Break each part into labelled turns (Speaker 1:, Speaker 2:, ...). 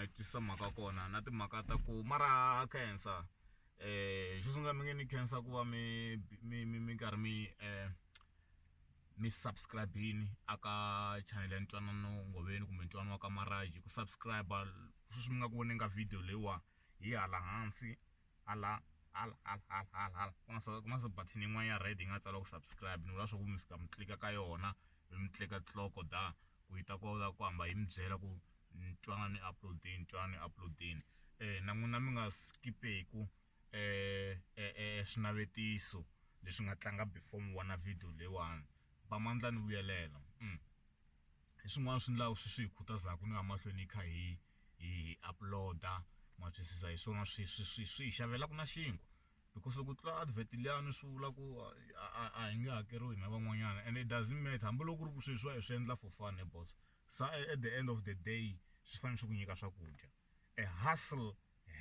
Speaker 1: hi twisisa mhaka kona na timhaka ta ku mara cancer xo sungula mi nge ni cancer ku va mi karhi mi subscribe-ini aka channel ya Ntwanano Ngoveni kumbe Ntwanano wa ka Maraji ku subscribe sweswi mi nga ku voneni ka video leyiwa hi hala hansi hala ku na se button yin'wana ya red yi nga tsariwa ku subscribe ni vula swa ku mi fika mi tlika ka yona mi tlika tloko da ku yi ta kota ku hamba yi mi byela ku Ntwanano ni uploadini na n'wina mi nga skipeku swinavetiso leswi nga tlanga before mi vona video leyiwani va mandla ni vuyelela hi swin'wana swi endlaka swi hi khutazaka ni va mahlweni hi kha hi uploada ma twisisa hi swona swi hi xavelaka na xinkwa because ku tlula advert liyani swi vula ku a hi nge hakeriwi na van'wanyana and it doesn't matter hambiloko ku ri ku sweswiwa hi swi endla for fun boss sa at the end of the day swi fanele swi ku nyika swakudya a hustle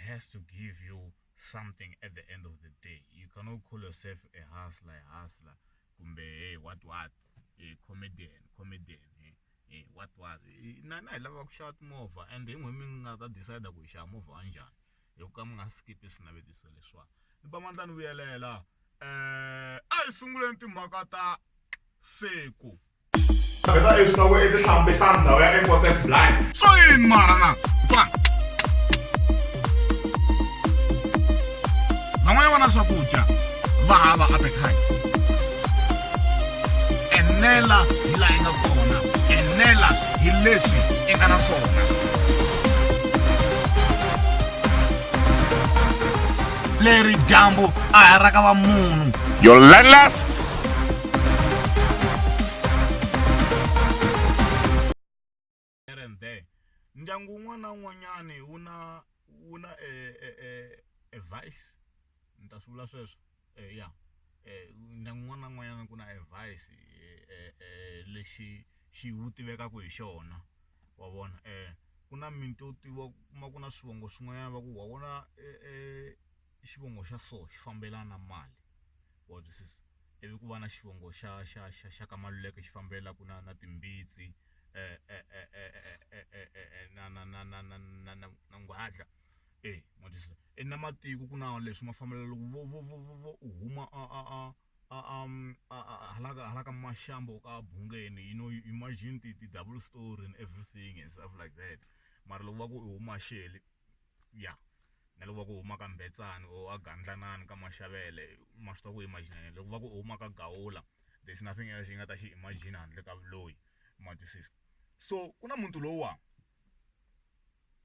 Speaker 1: has to give you something at the end of the day. You cannot call yourself a hustler kumbe hey what comedian what na hi lava ku xava timovha and hi n'we mi nga ta decide ku hi xava movha wa njhani hi ku ka mi nga skip swinavetiso leswiwa ni ba mandla ni vuyelela a hi sunguleni timhaka ta siku
Speaker 2: Aveva il suo way di Sambesanda, where it was a blind.
Speaker 1: so yini mara na van'wana va na swakudya va hava appetite enela hi laha yi nga kona enela hi leswi i nga na swona leri dyambu a hi ra ka va munhu
Speaker 2: You're landless.
Speaker 1: here and there ndyangu wun'wana na wun'wanyani wu na a vice ni ta swi vula sweswo ya ndyangu wun'wana na wun'wanyana ku na advice lexi wu tivekaka hi xona wa vona ku na minti yo tiva kuma ku na swivongo swin'wanyana va ku wa vona xivongo xa so xi fambelana na mali wa twisisa ivi ku va na xivongo xa ka Maluleke xi fambelaka na timbitsi na ngwadla ma twisisa na matiko ku na leswi ma fambela loko vo huma hala ka Mashambo ka Bungeni you know you imagine the double story and everything and stuff like that mara loko va ku huma Sheli ya na loko va ku huma ka Mbetsani o a Gandlanani ka Mashavele ma swi ta ku imagine loko va ku huma ka Gawula there's nothing else yi nga ta xi imagine handle ka vuloyi ma twisisa so ku na muntu lowa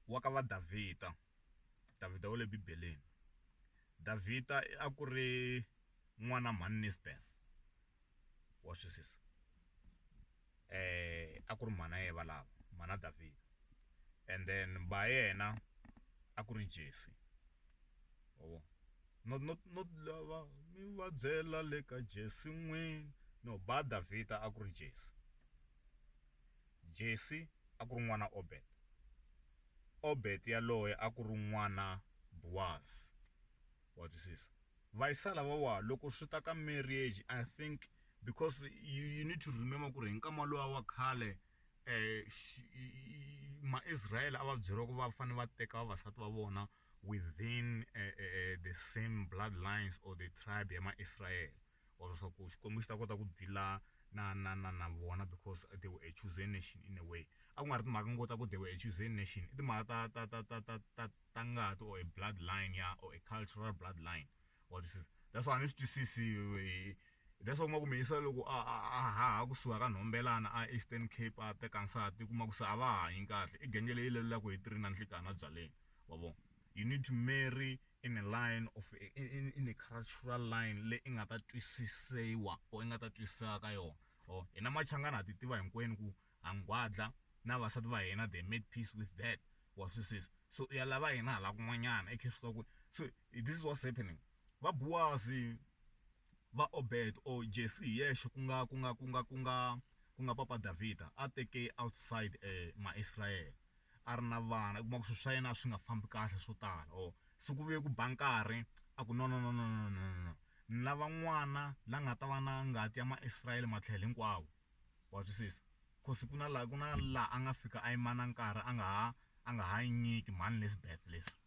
Speaker 1: wa ka va Davida wa le Bibeleni Davida a ku ri n'wana Manisbeth wa twisisa a ku ri mana ye valava mana Davida and then ba yena a ku ri Jesse not lava mi va byela le ka Jesse n'wini no ba Davida a ku ri Jesse a ku ri n'wana Obed yaloye a ku ri n'wana Boaz wa twisisa vayisala va loko swi ta ka marriage I think because you need to remember ku ri hi nkama lowa wa khale ma-Israel a va byeriwa ku va fanele va teka vavasati va vona within the same bloodlines or the tribe ya ma-Israel or swa ku Xikwembu xi ta kota ku deala na vona because they were a chosen nation in a way a ku nga ri timhaka ngota ku they were a chosen nation i timhaka ta ngati or a bloodline ya or a cultural bloodline or this is that's why ni swi twisisi that's why kuma ku miyisa loko a kusuka ka Nhombelana a Eastern Cape a teka nsati kuma ku se a va hanyi kahle i genge leyi lelaka hi 3 na nhlikana byaleni wa vona you need to marry in a line of in a cultural line le i nga ta twisisiwa or i nga ta twisisa ka yona or hina Machangana ha ti tiva hinkwenu ku Hangwadla na vasati va hina they made peace with that wa twisisa so ya lava hina hala kun'wanyana i swi ku so this is what's happening va Boaz va Obed or Jesse yexe ku nga papa Davida a teke outside ma-Israel a ri na vana kuma ku swi swa yena swi nga fambi kahle swo tala or siku vuye ku ba nkarhi a ku no ni lava n'wana la nga ta va na ngati ya ma-Israel matlhelo hinkwawo wa twisisa cause ku na la a nga fika a yimana nkarhi a a nga ha nyiki mhani Elizabeth leswi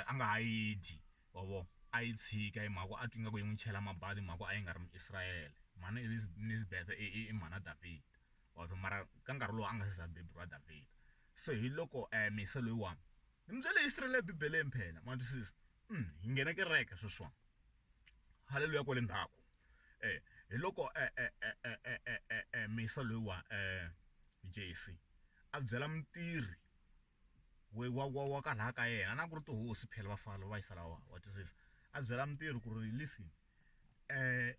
Speaker 1: a nga ha yi dyi wavo a yi tshika hi mhaka a twi ingaku yi n'wi chela mabadi hi mhaka a yi nga ri Muisrayele mhani Elizabeth i mhana David wato mara ka nkarhi lowu a nga se za beburiwa David so hi loko misa loyiwani ni mi byele history leyi bibeleni phela ma twisisa hi nghena kereke sweswiwani haleluya kwale ndzhaku hi loko misa loyiwa JC a byela mutirhi wa ka laha ka yena na ku ri tihosi phela vafala va yisa lawa wa twisisa a byela mutirhi ku ri listen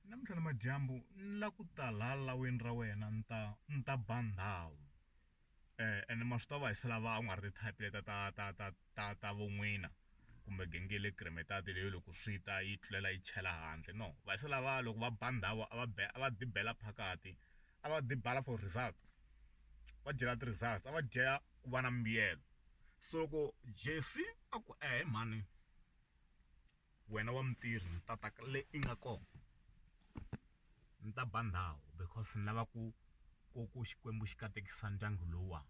Speaker 1: namuntlha namadyambu ni la ku ta laha laweni ra wena ni ta ba ndhawu ene ma swi ta va hi selava u nga ri ti-type leta ta von'wina kumbe genge le kremetati leyi loko swi ta yi tlulela yi chela handle no va se lava loko va ba ndhawu a va dibela phakati a va dibala for result va dyela ti-results a va dyela ku va na mbuyelo so loko Jesse a ku mhani wena wa mutirhi ni tata le i nga kona ni ta ba ndhawu because ni lava ku Xikwembu xi katekisa ndyangu lowa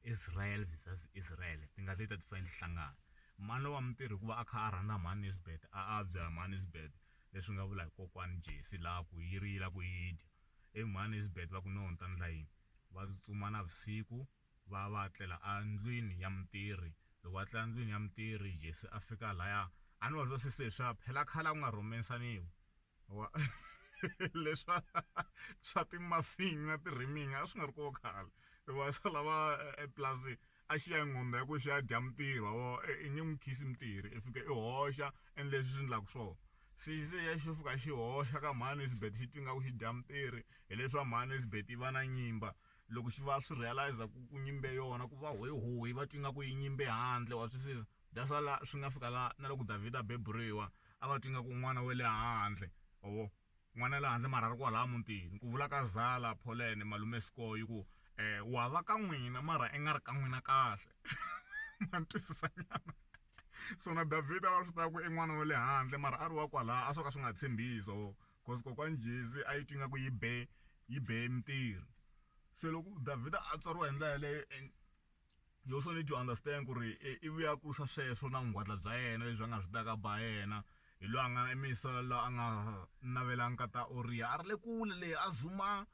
Speaker 1: Israel versus Israel ti nga ti fanele hlangana mhani wa mutirhi hikuva a kha a rhandza mhani Elizabeth a byela mhani Elizabeth leswi nga vula hi kokwani Jesse laha ku yi rila ku yi dya mhani Elizabeth va ku no ta ndla yini va tsutsuma navusiku va tlela endlwini ya mutirhi loko va tlela endlwini ya mutirhi Jesse a fika laya a ni va swi swa phela khale ku nga rhumensaniwi leswa swa ti-muffin na ti-rimming a swi nga ri koho khale va sala va eplasi a xi ya n'unda ya ku xi ya dya mutirhi wa i nge n'wi khisi mutirhi i fika i hoxa ende leswi swi endlaka swona se ya xo fika xi hoxa ka mhani Elizabeth xi twi ingaku xi dya mutirhi hi leswi mhani Elizabeth yi va na nyimba loko xi va swi realize ku nyimbe yona ku va hoyi va twi ingaku yi nyimbe handle wa twisisa that's why swi nga fika la na loko David a beburiwa a va twi ingaku n'wana wa le handle n'wana le handle mara ri kwalaha mutini ku vula ka Zala Pholene malume Sikoyi ku wa va ka n'wina mara i nga ri ka n'wina kahle ma twisisa nyana so na David a va swi tiva ku i n'wana wa le handle mara a ri wa kwalaha a swo ka swi nga tshembisi because kokwani Jesse a yi twi ingaku yi be mutirhi se loko David a tswariwa hi ndlela yaleyo you also need to understand ku ri i vuya kurisa sweswo na vungwadla bya yena lebyi a nga byi taka ba yena hi loyi a nga emisala la a nga navelanga nkata Oriya a ri le kule leyi a zuma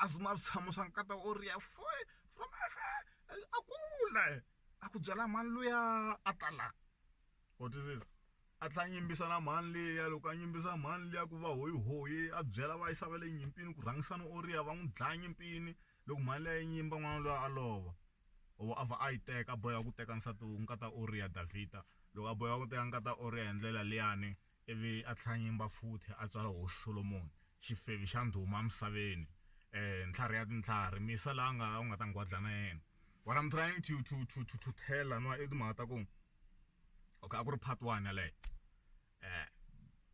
Speaker 1: switshamo swa nkata Oriya from a kule a ku byela mhani luya a tala wa twisisa a tlha nyimbisa na mhani liya loko a nyimbisa mhani liya ku va hoyi a byela va yisa va le nyimpini ku rhangisana Oriya va n'wi dlaya nyimpini loko mhani liya yi nyimba n'wana loyi a lova a va a yi teka a boheka ku teka nsati nkata Oriya Davida loko a boheka ku teka nkata Oriya hi ndlela liyani ivi a tlha nyimba futhi a tswala hosi Solomon xifevi xa ndhuma emisaveni ntlhari ya tintlhari misa laha u nga ta ngwadla na yena what I'm trying to tell anwa i timhaka ta ku okay a ku ri part 1 yaleyo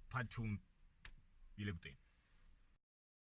Speaker 1: part 2 yi le ku teni